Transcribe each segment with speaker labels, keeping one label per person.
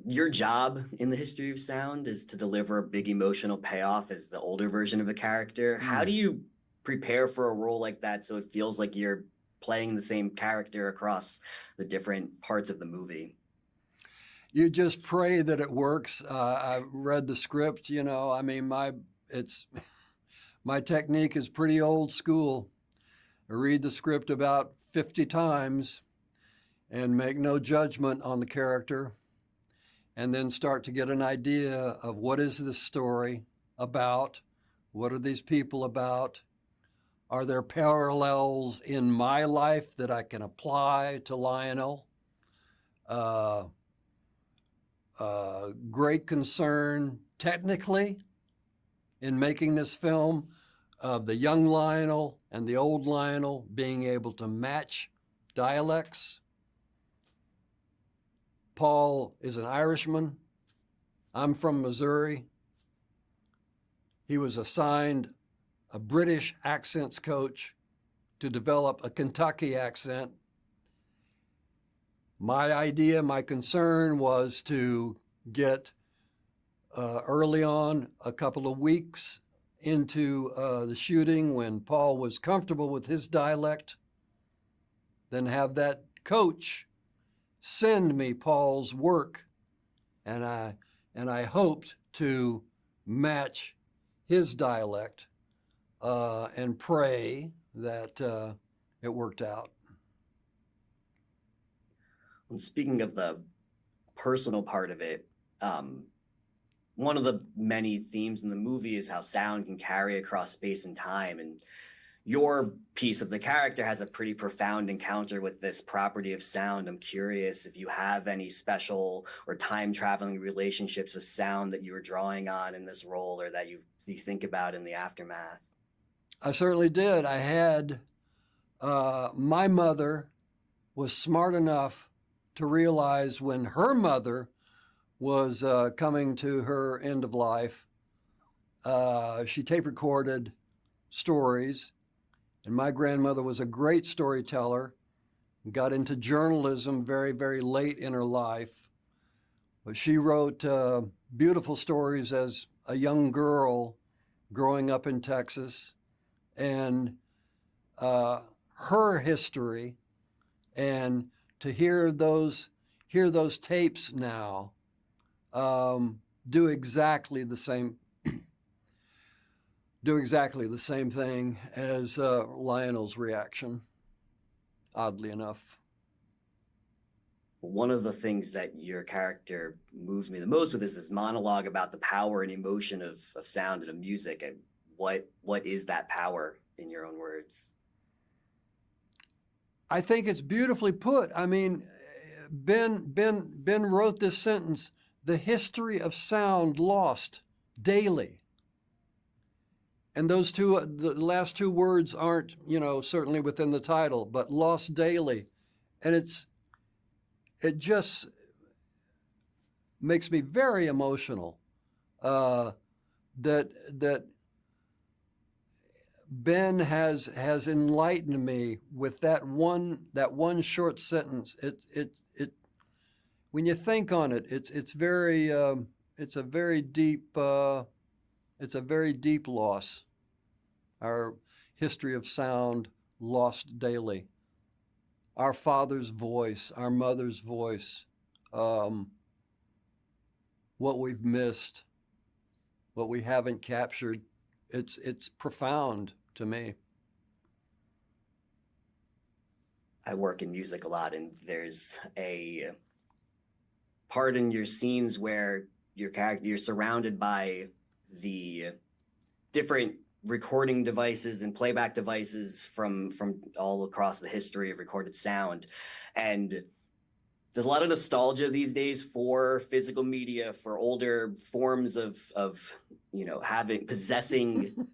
Speaker 1: your job in the history of sound is to deliver a big emotional payoff as the older version of a character. How do
Speaker 2: Mm.
Speaker 1: you prepare for a role like that so it feels like you're playing the same character across the different parts of the movie?
Speaker 2: You just pray that it works. I read the script, I mean, it's my technique is pretty old school. I read the script about 50 times and make no judgment on the character, and then start to get an idea of what is this story about? What are these people about? Are there parallels in my life that I can apply to Lionel? Uh, Great concern technically in making this film of the young Lionel and the old Lionel being able to match dialects. Paul is an Irishman. I'm from Missouri. He was assigned a British accents coach to develop a Kentucky accent. My idea, my concern was to get early on, a couple of weeks into the shooting when Paul was comfortable with his dialect, then have that coach send me Paul's work, and I hoped to match his dialect and pray that it worked out.
Speaker 1: And speaking of the personal part of it, one of the many themes in the movie is how sound can carry across space and time. And your piece of the character has a pretty profound encounter with this property of sound. I'm curious if you have any special or time traveling relationships with sound that you were drawing on in this role or that you think about in the aftermath.
Speaker 2: I certainly did. I had my mother was smart enough to realize when her mother was coming to her end of life, she tape recorded stories. And my grandmother was a great storyteller, got into journalism very, very late in her life. But she wrote beautiful stories as a young girl growing up in Texas. And her history, and to hear those tapes now do exactly the same thing as Lionel's reaction, oddly enough.
Speaker 1: One of the things that your character moves me the most with is this monologue about the power and emotion of sound and of music. And what is that power in your own words?
Speaker 2: I think it's beautifully put. I mean, Ben wrote this sentence: "The history of sound lost daily." And those the last two words aren't, certainly within the title, but lost daily. And it just makes me very emotional that Ben has enlightened me with that one short sentence. It when you think on it, it's a very deep loss. Our history of sound lost daily. Our father's voice, our mother's voice, what we've missed, what we haven't captured. It's profound to me.
Speaker 1: I work in music a lot, and there's a part in your scenes where you're surrounded by the different recording devices and playback devices from all across the history of recorded sound. And there's a lot of nostalgia these days for physical media, for older forms of possessing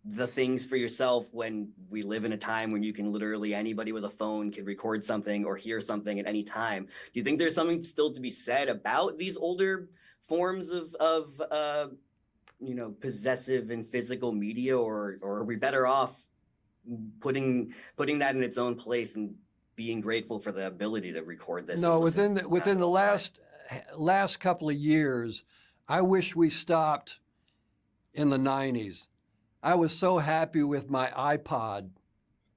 Speaker 1: the things for yourself, when we live in a time when you can literally, anybody with a phone can record something or hear something at any time. Do you think there's something still to be said about these older forms of possessive and physical media, or are we better off putting that in its own place and being grateful for the ability to record this?
Speaker 2: No, within the last last couple of years, I wish we stopped in the 90s. I was so happy with my iPod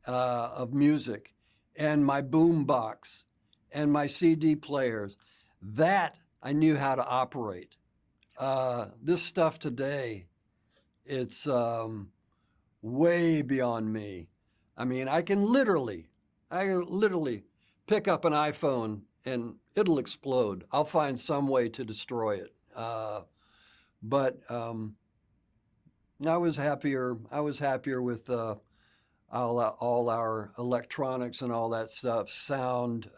Speaker 2: of music and my boom box and my CD players. That I knew how to operate. This stuff today, it's way beyond me. I mean, I can literally pick up an iPhone and it'll explode. I'll find some way to destroy it. But I was happier. I was happier with all our electronics and all that stuff. Sound,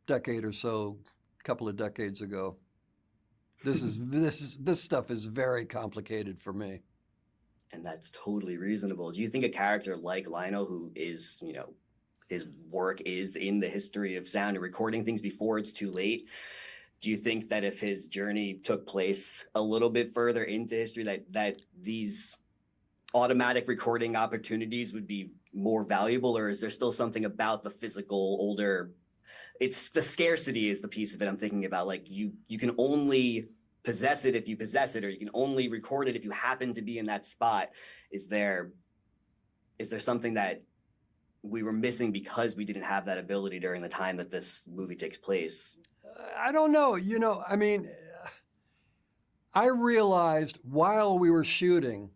Speaker 2: decade or so, couple of decades ago. This stuff is very complicated for me.
Speaker 1: And that's totally reasonable. Do you think a character like Lionel, who is, his work is in the history of sound and recording things before it's too late, do you think that if his journey took place a little bit further into history, that these automatic recording opportunities would be more valuable? Or is there still something about the physical older, it's the scarcity is the piece of it I'm thinking about? Like you can only possess it if you possess it, or you can only record it if you happen to be in that spot. Is there something that we were missing because we didn't have that ability during the time that this movie takes place?
Speaker 2: I don't know. I mean, I realized while we were shooting,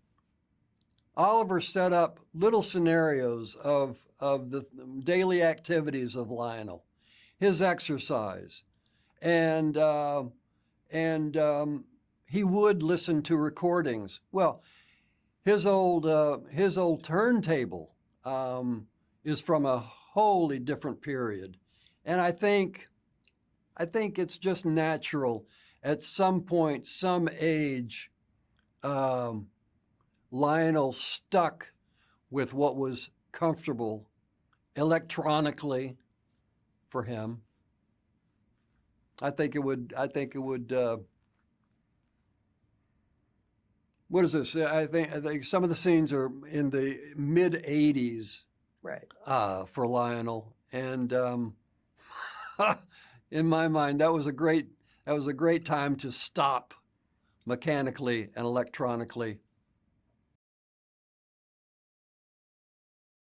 Speaker 2: Oliver set up little scenarios of the daily activities of Lionel, his exercise, and he would listen to recordings. Well, his old turntable is from a wholly different period, and I think it's just natural at some point, some age, Lionel stuck with what was comfortable electronically for him. I think it would. What is this? I think some of the scenes are in the mid '80s,
Speaker 1: Right.
Speaker 2: For Lionel, and in my mind, that was a great time to stop mechanically and electronically